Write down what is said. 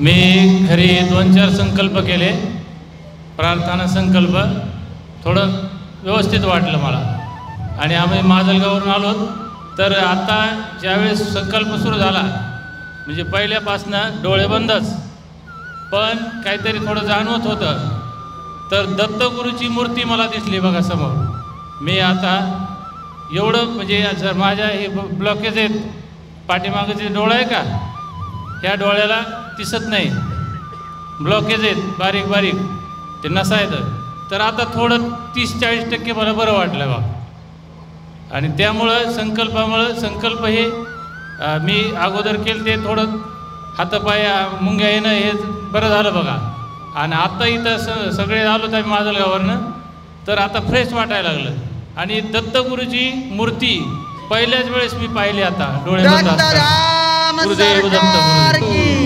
मी घरी 2-4 संकल्प केले, प्रार्थना संकल्प, थोडं व्यवस्थित वाटलं मला. आणि आम्ही माजलगाववरून आलो. तर आता ज्यावेळेस संकल्प सुरू झाला म्हणजे पहिल्यापासनं डोळे बंदच, पण काहीतरी थोडं जाणवत होतं. तर दत्तगुरूची मूर्ती मला दिसली बघा समोर. मी आता एवढं म्हणजे जर माझ्या हे ब्लॉकेज आहेत, पाठीमागचे डोळं आहे का, ह्या डोळ्याला दिसत नाही, ब्लॉकेज आहेत बारीक बारीक, ते नसायचं. तर आता थोडं 30-40% मला बरं वाटलं बा. आणि त्यामुळं संकल्प हे मी अगोदर केलं ते थोडं हातपाय मुंग्या येणं हे बरं झालं बघा. आणि आता इथं सगळे आलो तर माजलगाववरनं, तर आता फ्रेश वाटायला लागलं. आणि दत्तगुरूची मूर्ती पहिल्याच वेळेस मी पाहिली आता डोळे बंद असताना. गुरुदेव दत्त गुरुदेव.